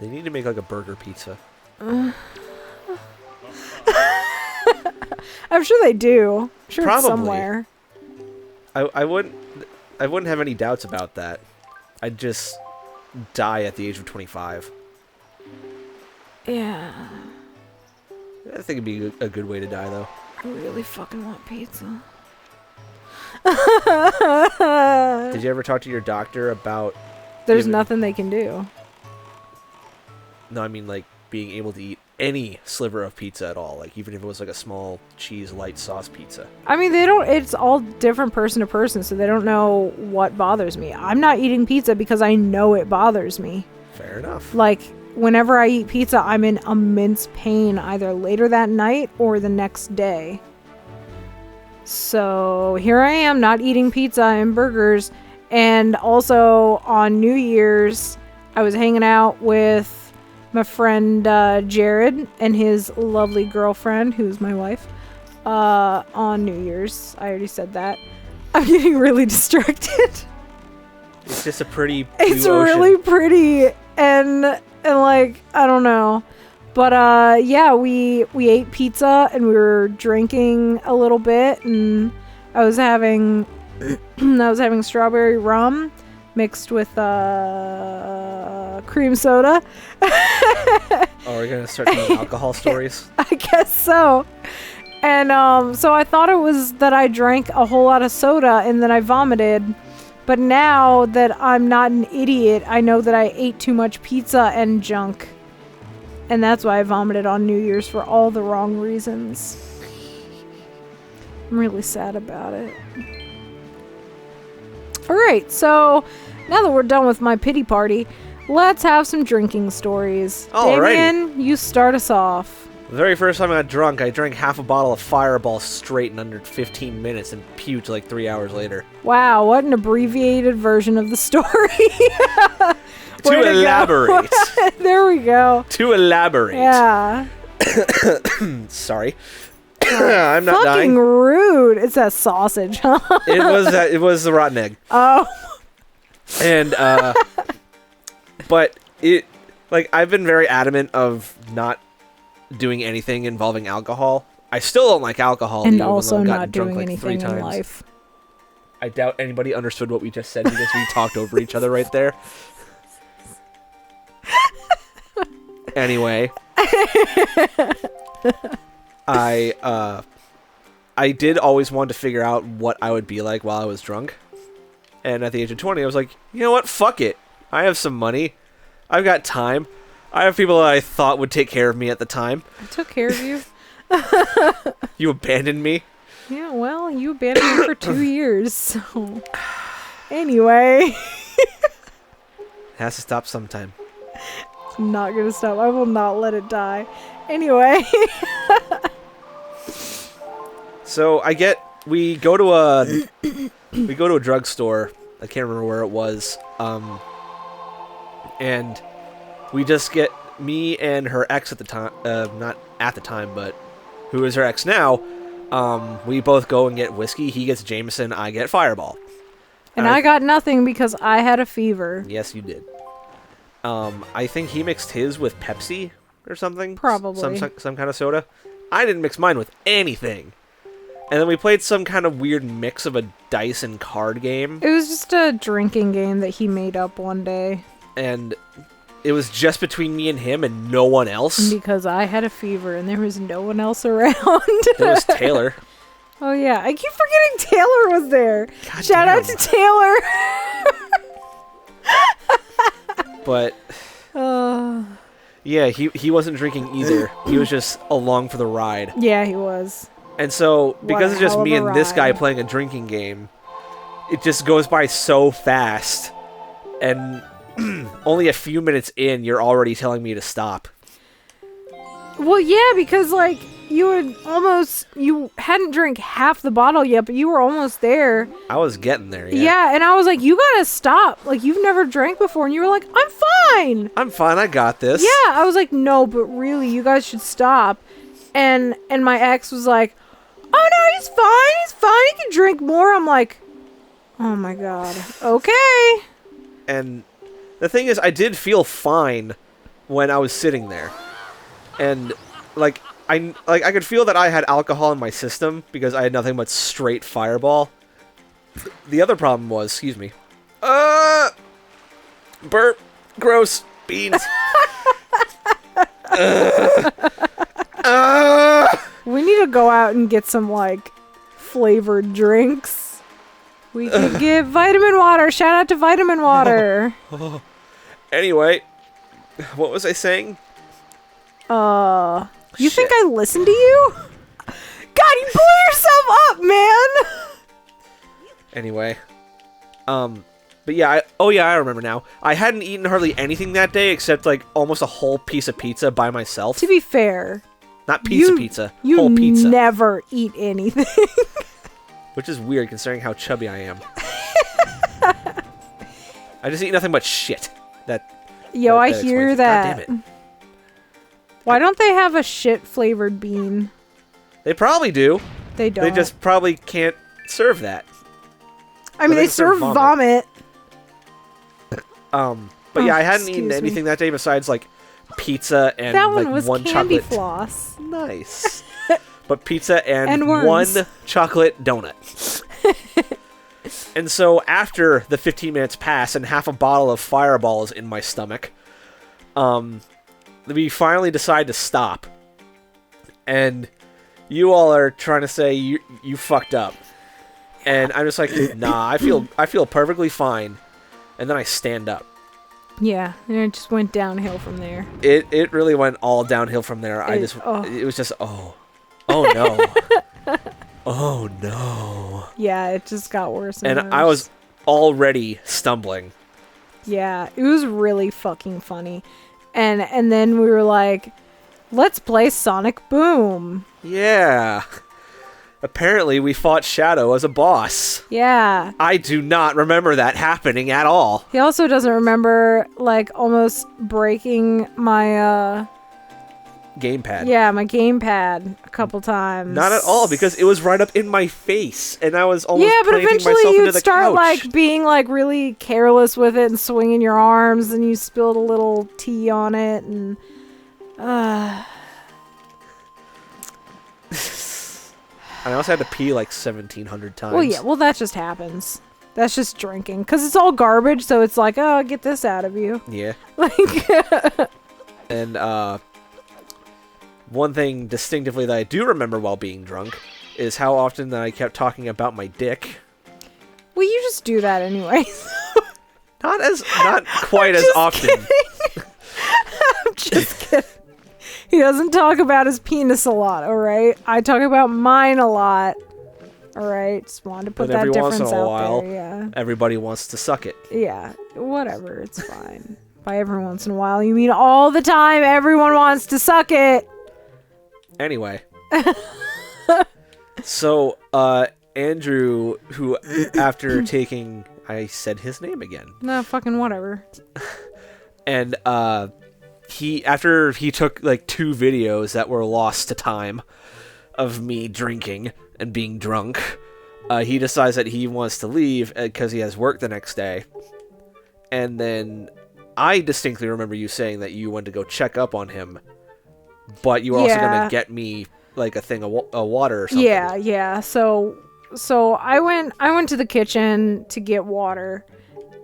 They need to make like a burger pizza. I'm sure they do. I'm sure Probably. it's somewhere. I wouldn't have any doubts about that. I'd just die at the age of 25. Yeah. I think it'd be a good way to die, though. I really fucking want pizza. Did you ever talk to your doctor about... There's nothing they can do. No, I mean, like, being able to eat any sliver of pizza at all. Like, even if it was, like, a small cheese light sauce pizza. I mean, it's all different person to person, so they don't know what bothers me. I'm not eating pizza because I know it bothers me. Fair enough. Like, whenever I eat pizza, I'm in immense pain either later that night or the next day. So here I am, not eating pizza and burgers. And also on New Year's, I was hanging out with my friend Jared and his lovely girlfriend, who's my wife, on New Year's. I already said that. I'm getting really distracted. It's just a pretty blue It's ocean. really pretty and like, I don't know. But yeah, we ate pizza and we were drinking a little bit, and I was having strawberry rum mixed with cream soda. Oh, we're gonna start telling alcohol stories? I guess so. And so I thought it was that I drank a whole lot of soda and then I vomited. But now that I'm not an idiot, I know that I ate too much pizza and junk. And that's why I vomited on New Year's for all the wrong reasons. I'm really sad about it. Alright, so now that we're done with my pity party, let's have some drinking stories. Alrighty. Damien, you start us off. The very first time I got drunk, I drank half a bottle of Fireball straight in under 15 minutes and puked like 3 hours later. Wow, what an abbreviated version of the story. To elaborate. There we go. To elaborate. Yeah. Sorry. I'm not Fucking dying. rude. It's that sausage, huh? It was the rotten egg. Oh. And but I've been very adamant of not doing anything involving alcohol. I still don't like alcohol. And even also though I've not gotten drunk, doing like, 3 anything in times. life. I doubt anybody understood what we just said because we talked over each other right there. Anyway, I did always want to figure out what I would be like while I was drunk. And at the age of 20, I was like, you know what? Fuck it. I have some money. I've got time. I have people that I thought would take care of me at the time. I took care of you. You abandoned me. Yeah, well, you abandoned me for 2 years, so... Anyway. It has to stop sometime. It's not gonna stop. I will not let it die. Anyway. So we go to a drugstore. I can't remember where it was. And we just get me and her ex at the time, not at the time, but who is her ex now. We both go and get whiskey. He gets Jameson. I get Fireball. And I got nothing because I had a fever. Yes, you did. I think he mixed his with Pepsi or something. Probably. Some kind of soda. I didn't mix mine with anything. And then we played some kind of weird mix of a dice and card game. It was just a drinking game that he made up one day. And it was just between me and him and no one else. Because I had a fever and there was no one else around. There was Taylor. Oh yeah, I keep forgetting Taylor was there. God Shout damn. out to Taylor. But yeah, he wasn't drinking either. He was just along for the ride. Yeah, he was. And so, because it's just hell of me a and this guy ride. playing a drinking game, it just goes by so fast. And only a few minutes in, you're already telling me to stop. Well, yeah, because like you hadn't drank half the bottle yet, but you were almost there. I was getting there, Yeah, and I was like, you gotta stop. Like, you've never drank before. And you were like, I'm fine. I'm fine, I got this. Yeah, I was like, no, but really, you guys should stop. And my ex was like, oh no, he's fine, he can drink more. I'm like, oh my god, okay. And the thing is, I did feel fine when I was sitting there, and like I could feel that I had alcohol in my system because I had nothing but straight Fireball. The other problem was, excuse me, burp, gross, beans. We need to go out and get some, like, flavored drinks. We could get vitamin water. Shout out to vitamin water. Anyway, what was I saying? You think I listened to you? God, you blew yourself up, man! Anyway, but yeah, I remember now. I hadn't eaten hardly anything that day except, like, almost a whole piece of pizza by myself. To be fair... Not pizza, you whole pizza. Never eat anything. Which is weird considering how chubby I am. I just eat nothing but shit. I hear that. God damn it. Why don't they have a shit-flavored bean? They probably do. They don't. They just probably can't serve that. I mean, they serve vomit. But yeah, I hadn't eaten anything that day besides, like, pizza and that one like was one candy chocolate floss. Nice. But pizza and worms. one chocolate donut. And so after the 15 minutes pass and half a bottle of Fireball is in my stomach, we finally decide to stop. And you all are trying to say you fucked up. And I'm just like, nah, I feel perfectly fine. And then I stand up. Yeah, and it just went downhill from there. It really went all downhill from there. It was just oh no. Oh no. Yeah, it just got worse and worse. I was already stumbling. Yeah, it was really fucking funny. And then we were like, let's play Sonic Boom. Yeah. Apparently we fought Shadow as a boss. Yeah. I do not remember that happening at all. He also doesn't remember, like, almost breaking my, gamepad. Yeah, my gamepad a couple times. Not at all, because it was right up in my face, and I was almost but planting eventually myself into you'd the start, couch. like, being, like, really careless with it and swinging your arms, and you spilled a little tea on it, and, I also had to pee like 1,700 times. Well, yeah, well, that just happens. That's just drinking. Because it's all garbage, so it's like, oh, get this out of you. Yeah. Like, and, one thing distinctively that I do remember while being drunk is how often that I kept talking about my dick. well, you just do that anyway. Not quite as often. I'm just kidding. He doesn't talk about his penis a lot, alright? I talk about mine a lot. Alright? Just wanted to put that difference out there, yeah. Everybody wants to suck it. Yeah, whatever, it's fine. By every once in a while, you mean all the time everyone wants to suck it! Anyway. So, Andrew, who, after taking... I said his name again. No, fucking whatever. And, after he took, like, 2 videos that were lost to time of me drinking and being drunk, he decides that he wants to leave because he has work the next day. And then I distinctly remember you saying that you went to go check up on him, but you were also going to get me, like, a thing of water or something. Yeah. So I went to the kitchen to get water.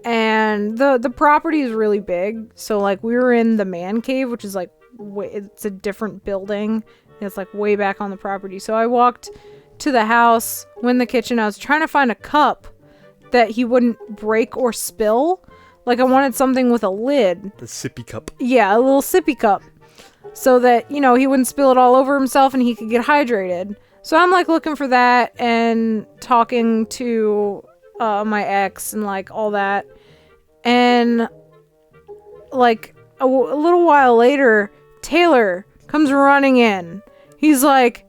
And the property is really big, so, like, we were in the man cave, which is, like, it's a different building. It's, like, way back on the property. So I walked to the house, went in the kitchen. I was trying to find a cup that he wouldn't break or spill. Like, I wanted something with a lid. The sippy cup. Yeah, a little sippy cup. So that, he wouldn't spill it all over himself and he could get hydrated. So I'm, like, looking for that and talking to... my ex and, like, all that. And, like, a little while later, Taylor comes running in. He's like,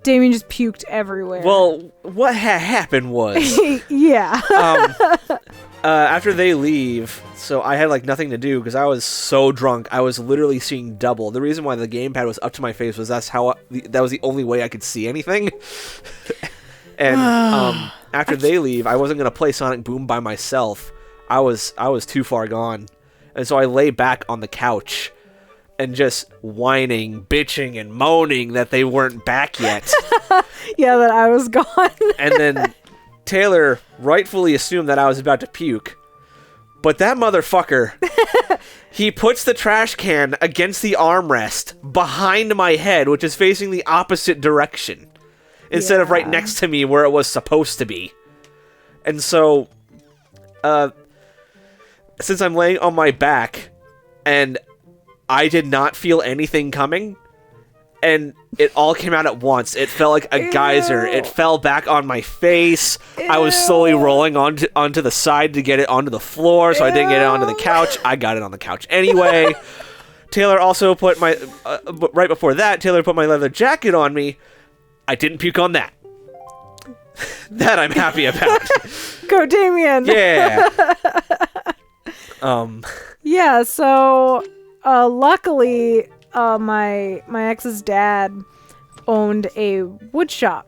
Damien just puked everywhere. Well, what happened was... yeah. After they leave, so I had, like, nothing to do because I was so drunk. I was literally seeing double. The reason why the gamepad was up to my face was that was the only way I could see anything. And, after they leave, I wasn't going to play Sonic Boom by myself. I was too far gone. And so I lay back on the couch and just whining, bitching, and moaning that they weren't back yet. Yeah, that I was gone. And then Taylor rightfully assumed that I was about to puke. But that motherfucker, he puts the trash can against the armrest behind my head, which is facing the opposite direction, instead of right next to me where it was supposed to be. And so, since I'm laying on my back, and I did not feel anything coming, and it all came out at once. It felt like a geyser. It fell back on my face. I was slowly rolling onto the side to get it onto the floor, so I didn't get it onto the couch. I got it on the couch anyway. Taylor also put my... right before that, Taylor put my leather jacket on me. I didn't puke on that. That I'm happy about. Go, Damien! Yeah! Yeah, so... luckily... my ex's dad owned a wood shop,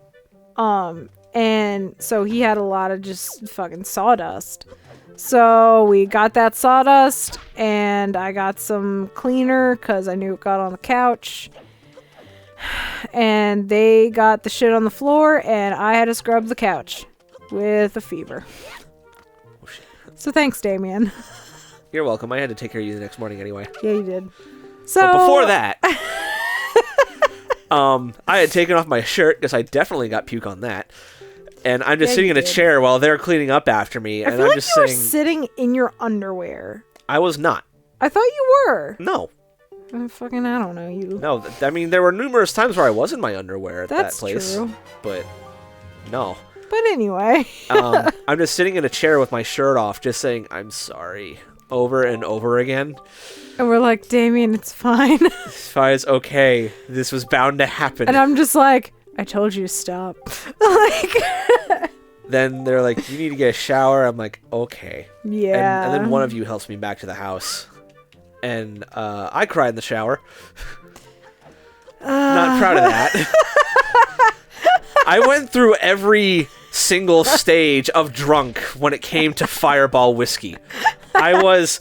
and so he had a lot of just fucking sawdust. So we got that sawdust, and I got some cleaner because I knew it got on the couch, and they got the shit on the floor, and I had to scrub the couch with a fever. Oh, shit. So thanks, Damien. You're welcome. I had to take care of you the next morning anyway. Yeah, you did. So But before that, I had taken off my shirt because I definitely got puke on that, and I'm just sitting in a chair while they're cleaning up after me, and I feel I'm like just you were saying, sitting in your underwear. I was not. I thought you were. No. I don't know you. No, I mean, there were numerous times where I was in my underwear at That's that place. true. But, no. But anyway. I'm just sitting in a chair with my shirt off, just saying, I'm sorry, over and over again. And we're like, Damien, it's fine. It's fine, it's okay. This was bound to happen. And I'm just like, I told you to stop. Like, then they're like, you need to get a shower. I'm like, okay. yeah. And then one of you helps me back to the house. And I cried in the shower. Not proud of that. I went through every single stage of drunk when it came to Fireball whiskey. I was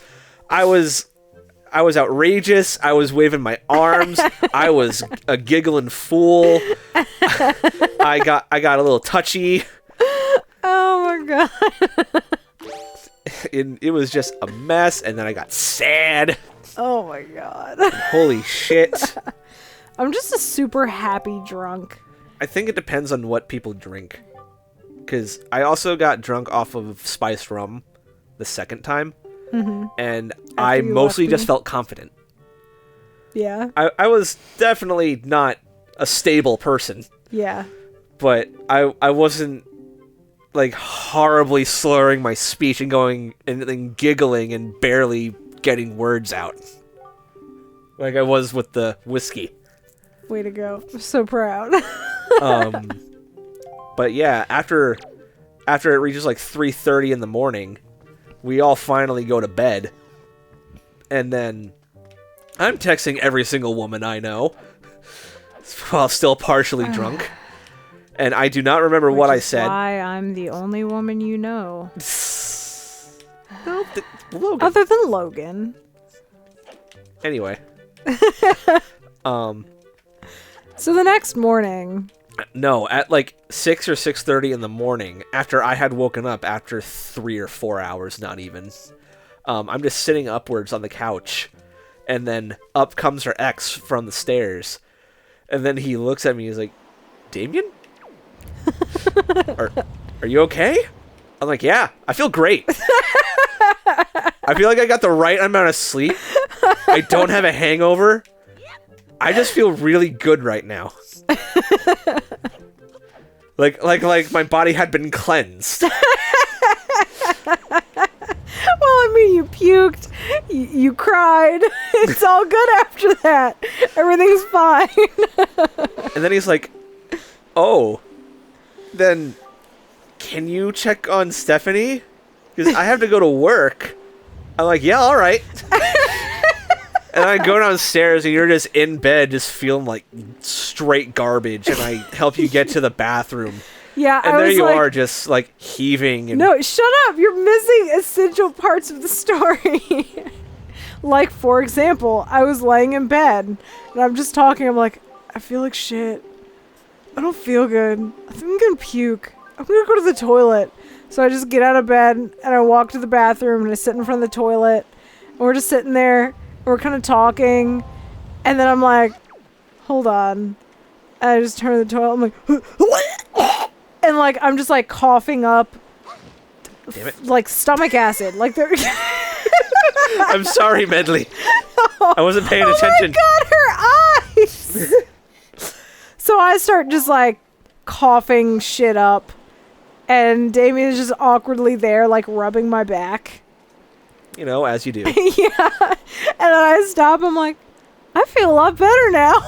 outrageous. I was waving my arms. I was a giggling fool. I got a little touchy. Oh my god. It was just a mess, and then I got sad. Oh my god. Holy shit. I'm just a super happy drunk. I think it depends on what people drink. Because I also got drunk off of spiced rum the second time. Mm-hmm. And I mostly just felt confident. Yeah. I was definitely not a stable person. Yeah. But I wasn't like horribly slurring my speech and going and giggling and barely getting words out. Like I was with the whiskey. Way to go. I'm so proud. But yeah, after it reaches like 3:30 in the morning, we all finally go to bed. And then I'm texting every single woman I know while still partially drunk. And I do not remember what I said. Why I'm the only woman you know. No, Logan. Other than Logan. Anyway. So the next morning. No, at like 6 or 6:30 in the morning, after I had woken up after 3 or 4 hours, not even. I'm just sitting upwards on the couch, and then up comes her ex from the stairs, and then he looks at me. He's like, "Damien, are you okay?" I'm like, "Yeah, I feel great. I feel like I got the right amount of sleep. I don't have a hangover. I just feel really good right now." Like my body had been cleansed. Well, I mean, you puked, you cried. It's all good after that. Everything's fine. And then he's like, "Oh, then can you check on Stephanie? Because I have to go to work." I'm like, "Yeah, all right." And I go downstairs, and you're just in bed, just feeling like straight garbage, and I help you get to the bathroom. Yeah, and I there was you like, are, just like heaving. And no, shut up! You're missing essential parts of the story. Like, for example, I was laying in bed, and I'm just talking. I'm like, I feel like shit. I don't feel good. I think I'm gonna puke. I'm gonna go to the toilet. So I just get out of bed, and I walk to the bathroom, and I sit in front of the toilet. And we're just sitting there, and we're kind of talking. And then I'm like, hold on. And I just turn to the toilet. I'm like, and like, I'm just like coughing up, Damn it. like stomach acid. Like they're. I'm sorry, Medley. I wasn't paying attention. Oh my god, her eyes! So I start just like coughing shit up. And Damien is just awkwardly there, like rubbing my back. You know, as you do. Yeah. And then I stop. I'm like, I feel a lot better now.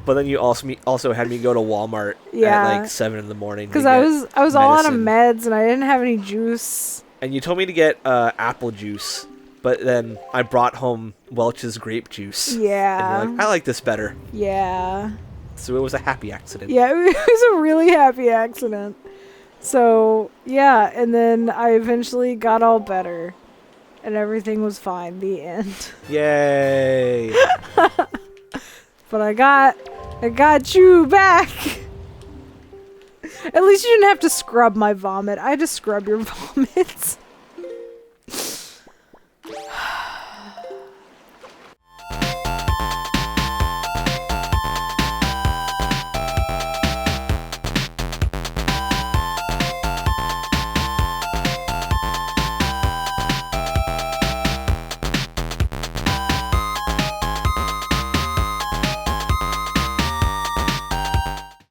But then you also had me go to Walmart at like 7 in the morning. Because I was all out of meds and I didn't have any juice. And you told me to get apple juice, but then I brought home Welch's grape juice. Yeah. And you're like, I like this better. Yeah. So it was a happy accident. Yeah, it was a really happy accident. So, yeah, and then I eventually got all better. And everything was fine. The end. Yay! But I got you back. At least you didn't have to scrub my vomit. I had to scrub your vomits.